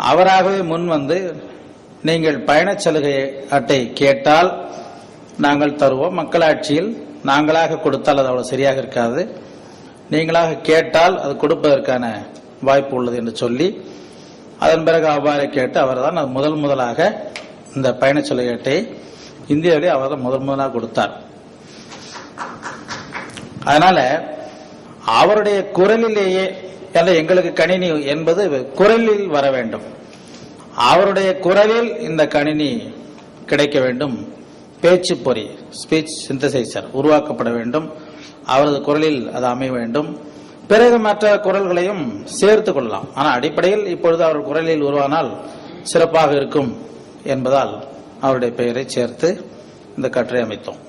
அவராகவே முன் வந்து நீங்கள் பயணச் சலுகை அட்டை கேட்டால் நாங்கள் தருவோம். மக்களாட்சியில் நாங்களாக கொடுத்தால் அது அவ்வளவு சரியாக இருக்காது, நீங்களாக கேட்டால் அது கொடுப்பதற்கான வாய்ப்பு உள்ளது என்று சொல்லி அதன் பிறகு அவ்வாறு கேட்டு அவர் தான் முதலாக இந்த பயணச் சலுகை அட்டையை இந்தியாவிலே அவர் தான் முதலாக கொடுத்தார். அதனால அவருடைய குரலிலேயே எங்களுக்கு கணினி என்பது குரலில் வர வேண்டும். அவருடைய குரலில் இந்த கணினி கிடைக்க வேண்டும். பேச்சு பொறி, ஸ்பீச் சிந்தசைசர் உருவாக்கப்பட வேண்டும். அவரது குரலில் அது அமைய வேண்டும். பிறகு மற்ற குரல்களையும் சேர்த்துக் கொள்ளலாம். ஆனால் அடிப்படையில் இப்பொழுது அவர் குரலில் உருவானால் சிறப்பாக இருக்கும் என்பதால் அவருடைய பெயரை சேர்த்து இந்த கட்டுரை அமைத்தோம்.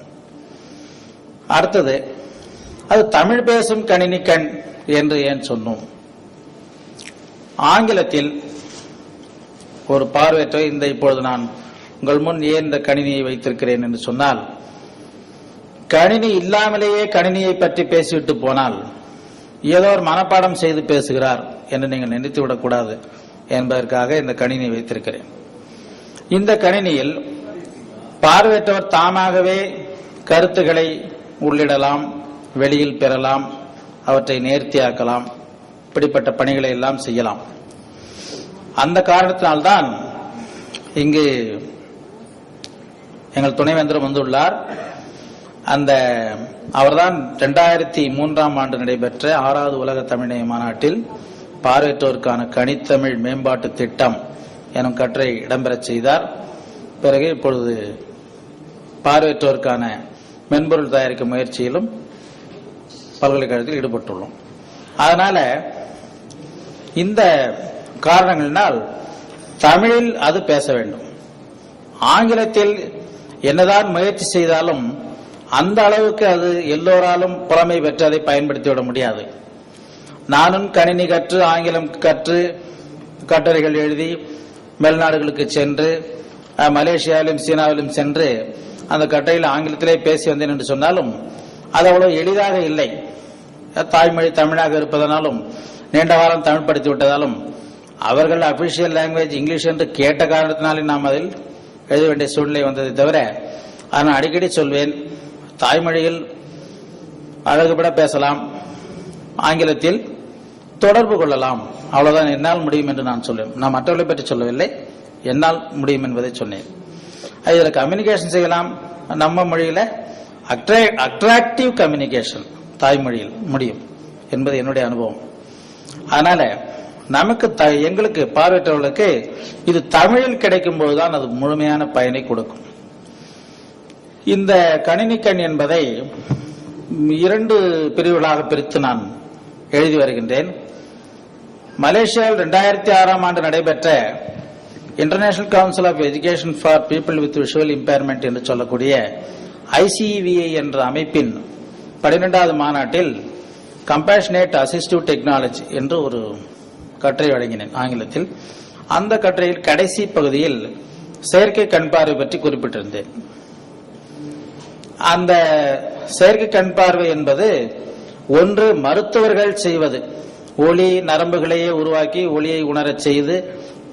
அடுத்தது, அது தமிழ் பேசும் கணினி கண் என்று ஏன் சொன்னோம்? ஆங்கிலத்தில் ஒரு பார்வையற்ற இப்பொழுது நான் உங்கள் முன் ஏன் இந்த கணினியை வைத்திருக்கிறேன் என்று சொன்னால், கணினி இல்லாமலேயே கணினியை பற்றி பேசிவிட்டு போனால் ஏதோ ஒரு மனப்பாடம் செய்து பேசுகிறார் என்று நீங்கள் நினைத்து விடக்கூடாது என்பதற்காக இந்த கணினியை வைத்திருக்கிறேன். இந்த கணினியில் பார்வையற்றவர் தாமாகவே கருத்துக்களை உள்ளிடலாம், வெளியில் பெறலாம், அவற்றை நேர்த்தியாக்கலாம், இப்படிப்பட்ட பணிகளை எல்லாம் செய்யலாம். அந்த காரணத்தினால்தான் இங்கு எங்கள் துணைவேந்தர் வந்துள்ளார். அவர்தான் 2003ஆம் ஆண்டு நடைபெற்ற 6வது உலக தமிழ் மாநாட்டில் பார்வையற்றோருக்கான கணித்தமிழ் மேம்பாட்டு திட்டம் எனும் கட்டுரை இடம்பெறச் செய்தார். பிறகு இப்பொழுது பார்வையற்றோருக்கான மென்பொருள் தயாரிக்கும் முயற்சியிலும் பல்கலைக்கழகத்தில் ஈடுபட்டுள்ளோம். அதனால இந்த காரணங்களினால் தமிழில் அது பேச வேண்டும். ஆங்கிலத்தில் என்னதான் முயற்சி செய்தாலும் அந்த அளவுக்கு அது எல்லோராலும் புலமை பெற்று அதை பயன்படுத்திவிட முடியாது. நானும் கணினி கற்று ஆங்கிலம் கற்று கட்டுரைகள் எழுதி மேல்நாடுகளுக்கு சென்று மலேசியாவிலும் சீனாவிலும் சென்று அந்த கட்டுரையில் ஆங்கிலத்திலே பேசி வந்தேன் என்று சொன்னாலும் அது அவ்வளவு எளிதாக இல்லை. தாய்மொழி தமிழாக இருப்பதனாலும் நீண்ட காலம் தமிழ் படித்து விட்டதாலும் அவர்கள் அபிஷியல் லாங்குவேஜ் இங்கிலீஷ் என்று கேட்ட காரணத்தினாலே நாம் அதில் எழுத வேண்டிய சூழ்நிலை வந்ததை தவிர, நான் அடிக்கடி சொல்வேன், தாய்மொழியில் அழகுபட பேசலாம், ஆங்கிலத்தில் தொடர்பு கொள்ளலாம், அவ்வளவுதான் என்னால் முடியும் என்று நான் சொல்லுவேன். நான் மற்றவர்களை பற்றி சொல்லவில்லை, என்னால் முடியும் என்பதை சொன்னேன். இதில் கம்யூனிகேஷன் செய்யலாம். நம்ம மொழியில அட்ராக்டிவ் கம்யூனிகேஷன் தாய்மொழியில் முடியும் என்பது என்னுடைய அனுபவம். அதனால நமக்கு எங்களுக்கு பார்வையற்றவர்களுக்கு இது தமிழில் கிடைக்கும் போதுதான் அது முழுமையான பயனை கொடுக்கும். இந்த கணினி கண் என்பதை 2 பிரிவுகளாக பிரித்து நான் எழுதி வருகின்றேன். மலேசியாவில் 2006ஆம் ஆண்டு நடைபெற்ற international council of education for people with visual impairment என்று சொல்லக்கூடிய ICVI என்ற அமைப்பின் 12வது மாநாட்டில் கம்பேஷனேட் அசிஸ்டிவ் டெக்னாலஜி என்று ஒரு கட்டுரை வழங்கினேன் ஆங்கிலத்தில். அந்த கட்டுரையில் கடைசி பகுதியில் செயற்கை கண் பார்வை பற்றி குறிப்பிட்டிருந்தேன். அந்த செயற்கை கண் பார்வை என்பது ஒன்று மருத்துவர்கள் செய்வது, ஒளி நரம்புகளையே உருவாக்கி ஒளியை உணரச் செய்து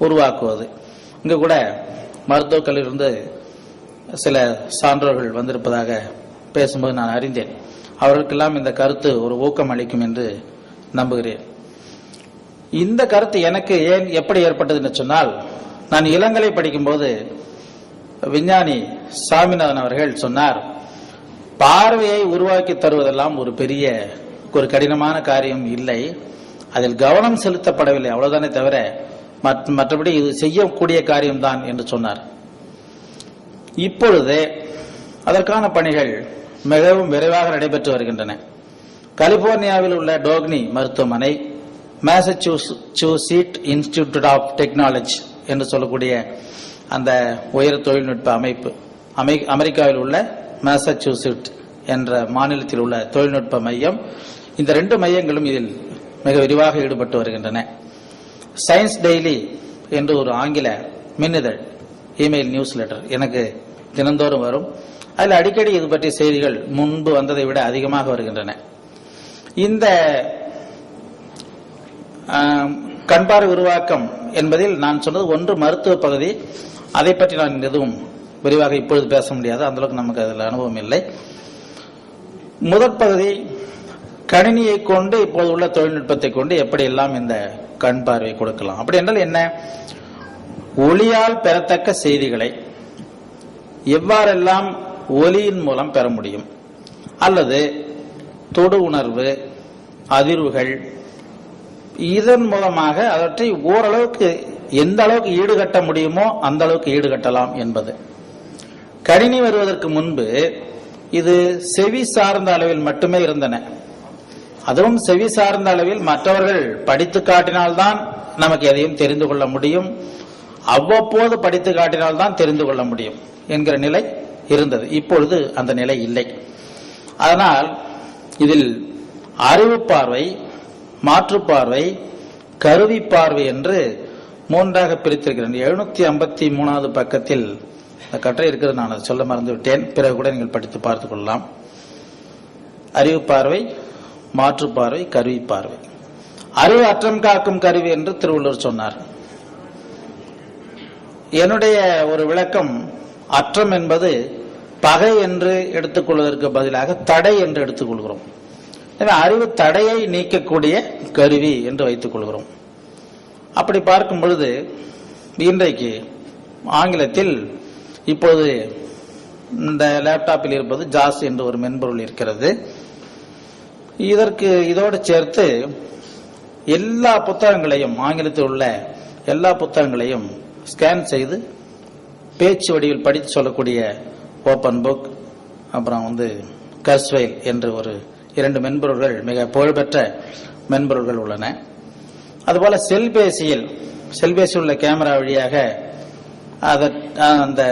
உருவாக்குவது. இங்கு கூட மருத்துவக் கல்லூரியிலிருந்து சில சான்றோர்கள் வந்திருப்பதாக பேசும்போது நான் அறிந்தேன். அவர்களுக்கெல்லாம் இந்த கருத்து ஒரு ஊக்கம் அளிக்கும் என்று நம்புகிறேன். இந்த கருத்து எனக்கு ஏன் எப்படி ஏற்பட்டது என்று சொன்னால், நான் இளங்கலை படிக்கும்போது விஞ்ஞானி சாமிநாதன் அவர்கள் சொன்னார், பார்வையை உருவாக்கி தருவதெல்லாம் ஒரு கடினமான காரியம் இல்லை, அதில் கவனம் செலுத்தப்படவில்லை, அவ்வளவுதானே தவிர மற்றபடி இது செய்யக்கூடிய காரியம்தான் என்று சொன்னார். இப்பொழுது அதற்கான பணிகள் மிகவும் விரைவாக நடைபெற்று வருகின்றன. கலிபோர்னியாவில் உள்ள டோக்னி மருத்துவமனை, மாசச்சூசெட்ஸ் இன்ஸ்டிடியூட் ஆஃப் டெக்னாலஜி என்று சொல்லக்கூடிய அந்த உயர் தொழில்நுட்ப அமைப்பு, அமெரிக்காவில் உள்ள மாசச்சூசெட்ஸ் என்ற மாநிலத்தில் உள்ள தொழில்நுட்ப மையம், இந்த 2 மையங்களும் இதில் மிக விரிவாக ஈடுபட்டு வருகின்றன. சயின்ஸ் டெய்லி என்று ஒரு ஆங்கில மின்னிதழ், இமெயில் நியூஸ் லெட்டர் எனக்கு தினந்தோறும் வரும். அதில் அடிக்கடி இது பற்றிய செய்திகள் முன்பு வந்ததை விட அதிகமாக வருகின்றன. இந்த கண்பார்வை உருவாக்கம் என்பதில் நான் சொன்னது ஒன்று மருத்துவ பகுதி. அதை பற்றி நான் எதுவும் விரிவாக இப்பொழுது பேச முடியாது, அந்த அளவுக்கு நமக்கு அதில் அனுபவம் இல்லை. முதற் பகுதி கணினியை கொண்டு இப்போது உள்ள தொழில்நுட்பத்தை கொண்டு எப்படி எல்லாம் இந்த கண் பார்வையை கொடுக்கலாம். அப்படி என்றால் என்ன? ஒளியால் பெறத்தக்க செய்திகளை எவ்வாறெல்லாம் ஒலியின் மூலம் பெற முடியும், அல்லது தொடு உணர்வு, அதிர்வுகள், இதன் மூலமாக அவற்றை ஓரளவுக்கு எந்த அளவுக்கு ஈடுகட்ட முடியுமோ அந்த அளவுக்கு ஈடுகட்டலாம் என்பது. கணினி வருவதற்கு முன்பு இது செவி சார்ந்த அளவில் மட்டுமே இருந்தன. அதுவும் செவி சார்ந்த அளவில் மற்றவர்கள் படித்து காட்டினால்தான் நமக்கு எதையும் தெரிந்து கொள்ள முடியும், அவ்வப்போது படித்து காட்டினால்தான் தெரிந்து கொள்ள முடியும் என்கிற நிலை இருந்தது. இப்பொழுது அந்த நிலை இல்லை. அதனால் இதில் அறிவு பார்வை, மாற்றுப்பார்வை, கருவி பார்வை என்று மூன்றாக பிரித்திருக்கிறேன். 753வது பக்கத்தில் கட்டுரை இருக்கிறது, நான் அதை சொல்ல மறந்து விட்டேன், பிறகு கூட நீங்கள் படித்து பார்த்துக் கொள்ளலாம். அறிவு பார்வை, மாற்றுப்பார்வை, கருவி பார்வை. அறிவு அற்றம் காக்கும் கருவி என்று திருவள்ளுவர் சொன்னார். என்னுடைய ஒரு விளக்கம், அற்றம் என்பது பகை என்று எடுத்துக்கொள்வதற்கு பதிலாக தடை என்று எடுத்துக்கொள்கிறோம். அறிவு தடையை நீக்கக்கூடிய கருவி என்று வைத்துக் கொள்கிறோம். அப்படி பார்க்கும் பொழுது இன்றைக்கு ஆங்கிலத்தில் இப்போது இந்த லேப்டாப்பில் இருப்பது ஜாஸ் என்று ஒரு மென்பொருள் இருக்கிறது. இதோடு சேர்த்து எல்லா புத்தகங்களையும், ஆங்கிலத்தில் உள்ள எல்லா புத்தகங்களையும் ஸ்கேன் செய்து பேச்சு வடிவில் படித்து சொல்லக்கூடிய ஓபன் புக், அப்புறம் கர்ஸ்வைல் என்று ஒரு 2 மென்பொருள்கள், மிக புகழ்பெற்ற மென்பொருள்கள் உள்ளன. அதுபோல செல்பேசியில் உள்ள கேமரா வழியாக அந்த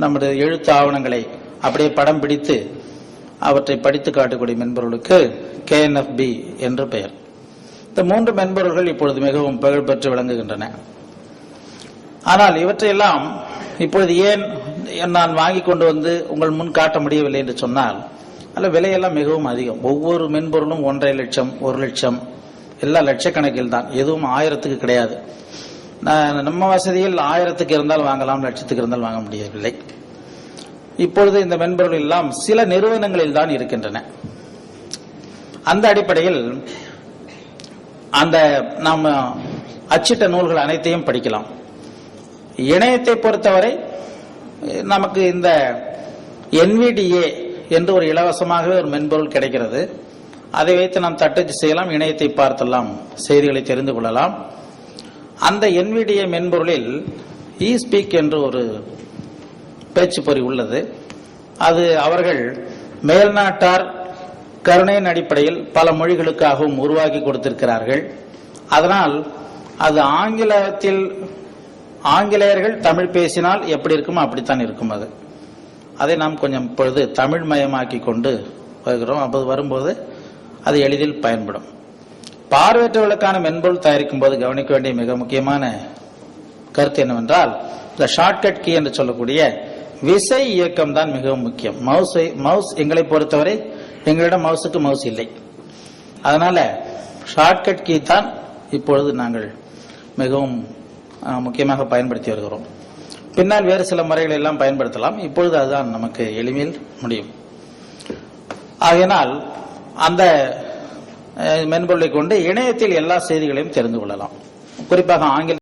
நம்முடைய எழுத்து ஆவணங்களை அப்படியே படம் பிடித்து அவற்றை படித்து காட்டக்கூடிய மென்பொருளுக்கு KNFB என்று பெயர். இந்த 3 மென்பொருள்கள் இப்பொழுது மிகவும் புகழ்பெற்று விளங்குகின்றன. ஆனால் இவற்றையெல்லாம் இப்பொழுது ஏன் நான் வாங்கி கொண்டு வந்து உங்கள் முன் காட்ட முடியவில்லை என்று சொன்னால், அல்ல விலையெல்லாம் மிகவும் அதிகம். ஒவ்வொரு மென்பொருளும் 1.5 லட்சம், 1 லட்சம், எல்லா லட்சக்கணக்கில் தான், எதுவும் 1000க்கு கிடையாது. நம்ம வசதியில் 1000க்கு இருந்தால் வாங்கலாம், லட்சத்துக்கு இருந்தால் வாங்க முடியவில்லை. இப்பொழுது இந்த மென்பொருள் எல்லாம் சில நிறுவனங்களில் தான் இருக்கின்றன. அந்த அடிப்படையில் அந்த நாம் அச்சிட்ட நூல்கள் அனைத்தையும் படிக்கலாம். இணையத்தை பொறுத்தவரை நமக்கு இந்த NVDA என்று ஒரு இலவசமாகவே ஒரு மென்பொருள் கிடைக்கிறது. அதை வைத்து நாம் தட்டச்சு செய்யலாம், இணையத்தை பார்த்தெல்லாம் செய்திகளை தெரிந்து கொள்ளலாம். அந்த NVDA மென்பொருளில் eSpeak என்று ஒரு பேச்சு பொறி உள்ளது. அது அவர்கள் மேல்நாட்டார் கருணையின் அடிப்படையில் பல மொழிகளுக்காகவும் உருவாக்கி கொடுத்திருக்கிறார்கள். அதனால் அது ஆங்கிலேயர்கள் தமிழ் பேசினால் எப்படி இருக்குமோ அப்படித்தான் இருக்கும். அதை நாம் கொஞ்சம் இப்பொழுது தமிழ் மயமாக்கி கொண்டு வருகிறோம். அப்போது வரும்போது அது எளிதில் பயன்படும். பார்வையற்றவர்களுக்கான மென்பொருள் தயாரிக்கும் போது கவனிக்க வேண்டிய மிக முக்கியமான கருத்து என்னவென்றால், இந்த ஷார்ட்கட் கீ என்று சொல்லக்கூடிய விசை இயக்கம் தான் மிகவும் முக்கியம். மவுஸ் எங்களை பொறுத்தவரை எங்களிடம் மவுஸுக்கு மவுஸ் இல்லை. அதனால ஷார்ட்கட் கீ தான் இப்பொழுது நாங்கள் மிகவும் முக்கியமாக பயன்படுத்தி வருகிறோம். பின்னால் வேறு சில முறைகளை எல்லாம் பயன்படுத்தலாம். இப்பொழுது அதுதான் நமக்கு எளிமையில் முடியும். ஆகையினால் அந்த மென்பொருளை கொண்டு இணையத்தில் எல்லா செய்திகளையும் தெரிந்து கொள்ளலாம். குறிப்பாக ஆங்கில